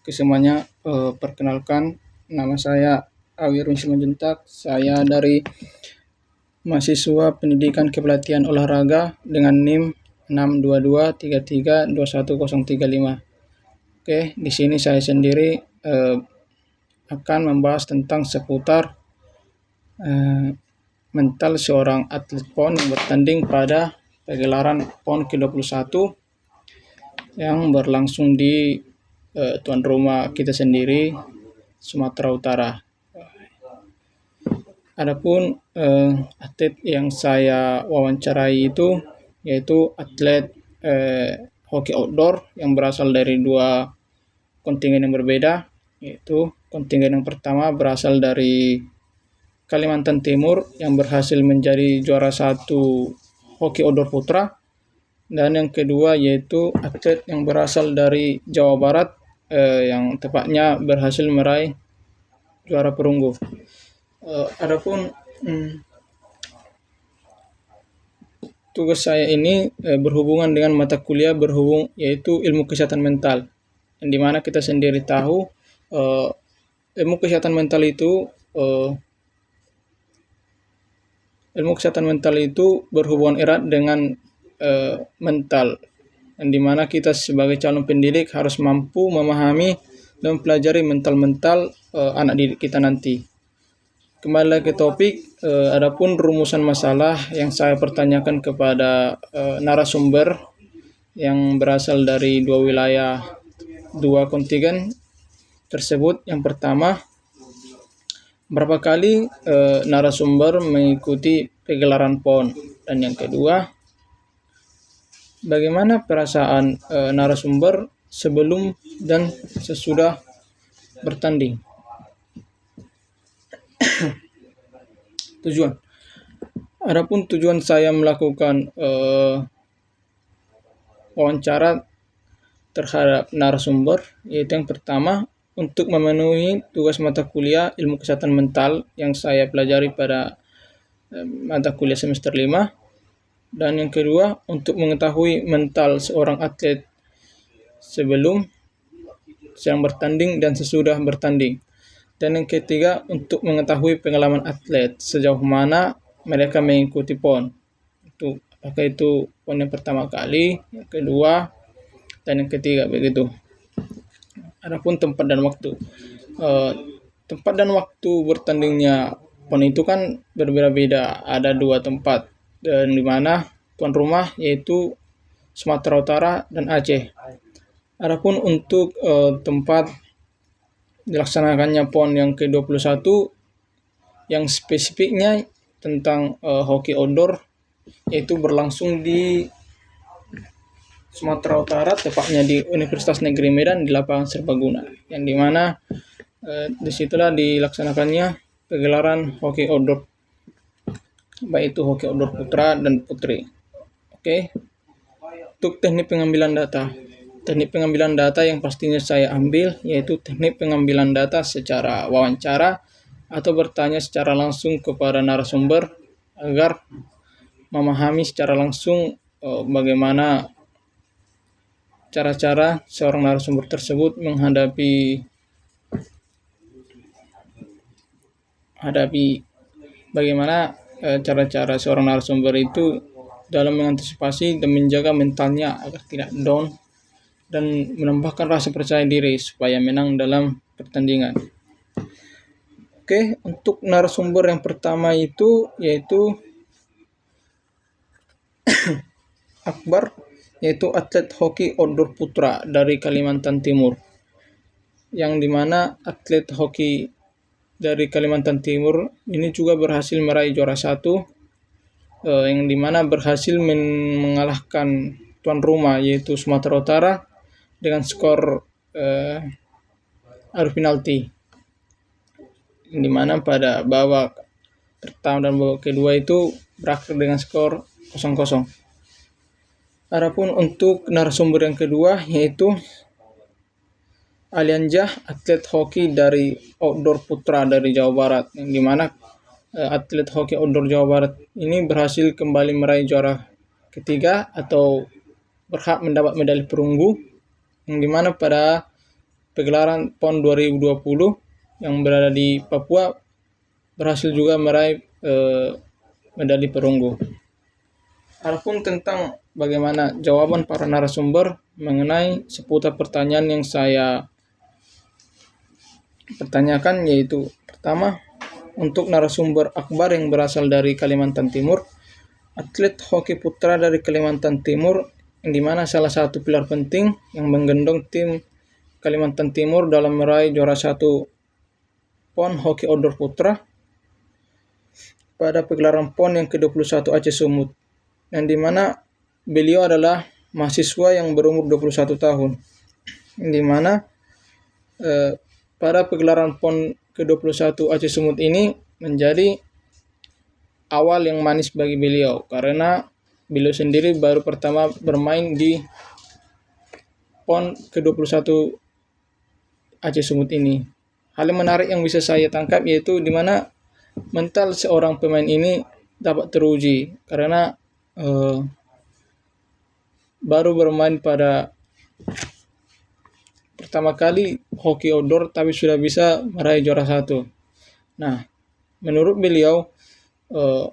Kesemuanya, perkenalkan, nama saya Awirun Simanjuntak. Saya dari mahasiswa Pendidikan Kepelatihan Olahraga dengan NIM 622332135. Oke, di sini saya sendiri akan membahas tentang seputar mental seorang atlet PON yang bertanding pada pagelaran PON ke-21 yang berlangsung di tuan rumah kita sendiri, Sumatera Utara. Adapun atlet yang saya wawancarai itu yaitu atlet hoki outdoor yang berasal dari dua kontingen yang berbeda, yaitu kontingen yang pertama berasal dari Kalimantan Timur yang berhasil menjadi juara satu hoki outdoor putra, dan yang kedua yaitu atlet yang berasal dari Jawa Barat yang tepatnya berhasil meraih juara perunggu. Adapun tugas saya ini berhubungan dengan mata kuliah yaitu ilmu kesehatan mental, yang dimana kita sendiri tahu ilmu kesehatan mental itu berhubungan erat dengan mental, yang dimana kita sebagai calon pendidik harus mampu memahami dan mempelajari mental anak didik kita nanti. Kembali lagi ke topik, adapun rumusan masalah yang saya pertanyakan kepada narasumber yang berasal dari dua kontingen tersebut. Yang pertama, berapa kali narasumber mengikuti pagelaran PON, dan yang kedua, bagaimana perasaan narasumber sebelum dan sesudah bertanding. Tujuan. Adapun tujuan saya melakukan wawancara terhadap narasumber yaitu yang pertama, untuk memenuhi tugas mata kuliah ilmu kesehatan mental yang saya pelajari pada mata kuliah semester 5, dan yang kedua untuk mengetahui mental seorang atlet sebelum, sedang bertanding, dan sesudah bertanding. Dan yang ketiga untuk mengetahui pengalaman atlet sejauh mana mereka mengikuti PON. Apakah itu PON yang pertama kali, yang kedua, dan yang ketiga begitu. Adapun tempat dan waktu. Tempat dan waktu bertandingnya PON itu kan berbeda-beda. Ada dua tempat, dan di mana tuan rumah yaitu Sumatera Utara dan Aceh. Adapun untuk tempat dilaksanakannya PON yang ke-21 yang spesifiknya tentang hoki outdoor, yaitu berlangsung di Sumatera Utara, tepatnya di Universitas Negeri Medan di lapangan Serbaguna, yang dimana disitulah dilaksanakannya pagelaran hoki outdoor, baik itu hoki outdoor putra dan putri. Oke. Untuk teknik pengambilan data. Teknik pengambilan data yang pastinya saya ambil yaitu teknik pengambilan data secara wawancara atau bertanya secara langsung kepada narasumber agar memahami secara langsung bagaimana cara-cara seorang narasumber tersebut menghadapi bagaimana cara-cara seorang narasumber itu dalam mengantisipasi dan menjaga mentalnya agar tidak down dan menambahkan rasa percaya diri supaya menang dalam pertandingan. Oke, untuk narasumber yang pertama itu yaitu Akbar, yaitu atlet hoki outdoor putra dari Kalimantan Timur, yang dimana atlet hoki dari Kalimantan Timur ini juga berhasil meraih juara satu, yang dimana berhasil mengalahkan tuan rumah yaitu Sumatera Utara dengan skor adu penalti, yang dimana pada babak pertama dan babak kedua itu berakhir dengan skor 0-0. Adapun untuk narasumber yang kedua yaitu Alianjah, atlet hoki dari outdoor putra dari Jawa Barat, yang dimana atlet hoki outdoor Jawa Barat ini berhasil kembali meraih juara ketiga atau berhak mendapat medali perunggu, yang dimana pada pegelaran PON 2020 yang berada di Papua berhasil juga meraih medali perunggu. Adapun tentang bagaimana jawaban para narasumber mengenai seputar pertanyaan yang saya pertanyakan, yaitu pertama, untuk narasumber Akbar yang berasal dari Kalimantan Timur, atlet hoki putra dari Kalimantan Timur yang dimana salah satu pilar penting yang menggendong tim Kalimantan Timur dalam meraih juara 1 PON Hoki Outdoor Putra pada pegelaran PON yang ke-21 Aceh Sumut, yang dimana beliau adalah mahasiswa yang berumur 21 tahun, yang dimana pada pegelaran PON ke-21 Aceh Sumut ini menjadi awal yang manis bagi beliau, karena beliau sendiri baru pertama bermain di PON ke-21 Aceh Sumut ini. Hal yang menarik yang bisa saya tangkap yaitu di mana mental seorang pemain ini dapat teruji, karena baru bermain pada pertama kali hoki outdoor tapi sudah bisa meraih juara 1. Nah, menurut beliau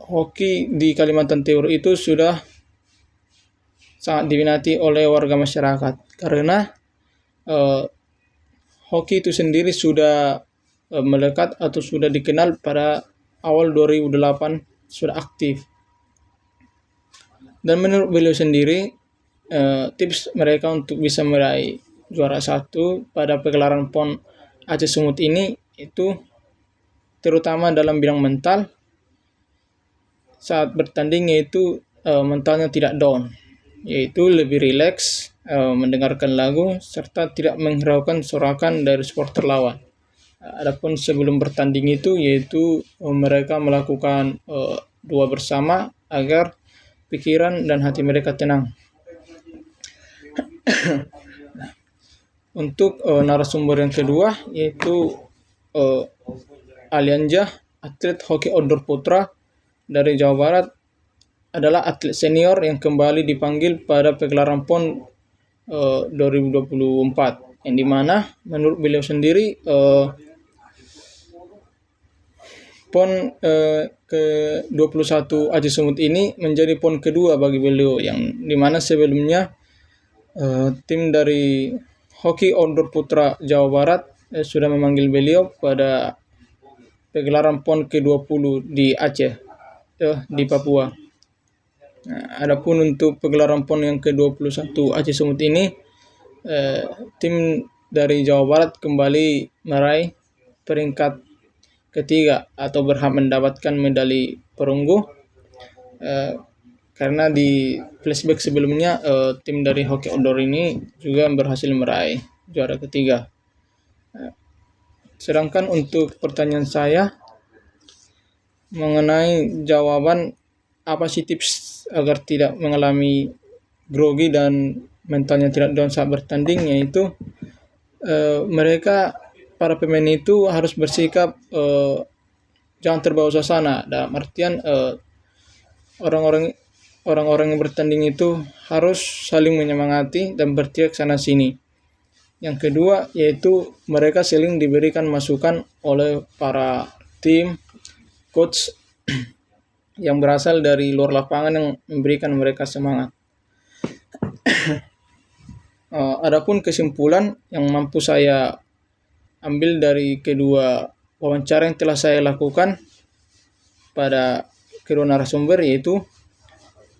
hoki di Kalimantan Timur itu sudah sangat diminati oleh warga masyarakat, karena hoki itu sendiri sudah melekat atau sudah dikenal pada awal 2008 sudah aktif. Dan menurut beliau sendiri tips mereka untuk bisa meraih juara 1 pada pegelaran PON Aceh Sumut ini itu terutama dalam bidang mental. Saat bertanding yaitu mentalnya tidak down, yaitu lebih rileks, mendengarkan lagu serta tidak menghiraukan sorakan dari supporter lawan. Adapun sebelum bertanding itu yaitu mereka melakukan doa bersama agar pikiran dan hati mereka tenang. Untuk narasumber yang kedua yaitu Alianjah, atlet hoki outdoor putra dari Jawa Barat, adalah atlet senior yang kembali dipanggil pada pegelaran PON 2024, yang dimana menurut beliau sendiri PON ke-21 Aceh Sumut ini menjadi PON kedua bagi beliau, yang dimana sebelumnya tim dari hoki outdoor putra Jawa Barat sudah memanggil beliau pada pegelaran PON ke-20 di Aceh, di Papua. Nah, adapun untuk pegelaran PON yang ke-21 Aceh Sumut ini, tim dari Jawa Barat kembali meraih peringkat ketiga atau berhak mendapatkan medali perunggu, karena di flashback sebelumnya tim dari hoki outdoor ini juga berhasil meraih juara ketiga. Sedangkan untuk pertanyaan saya mengenai jawaban apa sih tips agar tidak mengalami grogi dan mentalnya tidak down saat bertanding, yaitu mereka para pemain itu harus bersikap jangan terbawa suasana. Dalam artian orang-orang yang bertanding itu harus saling menyemangati dan berteriak sana sini. Yang kedua yaitu mereka saling diberikan masukan oleh para tim, coach yang berasal dari luar lapangan yang memberikan mereka semangat. Adapun kesimpulan yang mampu saya ambil dari kedua wawancara yang telah saya lakukan pada kedua narasumber, yaitu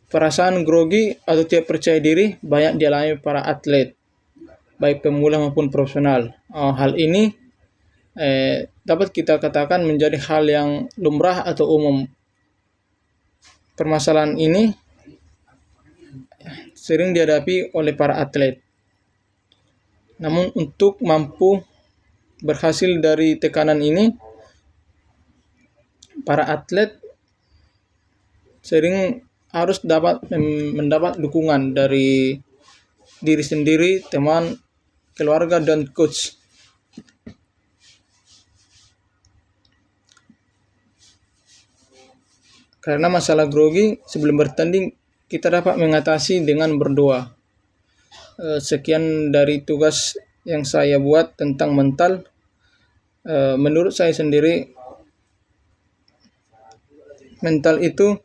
perasaan grogi atau tidak percaya diri banyak dialami para atlet, baik pemula maupun profesional. Hal ini dapat kita katakan menjadi hal yang lumrah atau umum. Permasalahan ini sering dihadapi oleh para atlet. Namun untuk mampu berhasil dari tekanan ini, para atlet sering harus mendapat dukungan dari diri sendiri, teman, keluarga, dan coach. Karena masalah grogi sebelum bertanding kita dapat mengatasi dengan berdoa. Sekian dari tugas yang saya buat tentang mental, menurut saya sendiri mental itu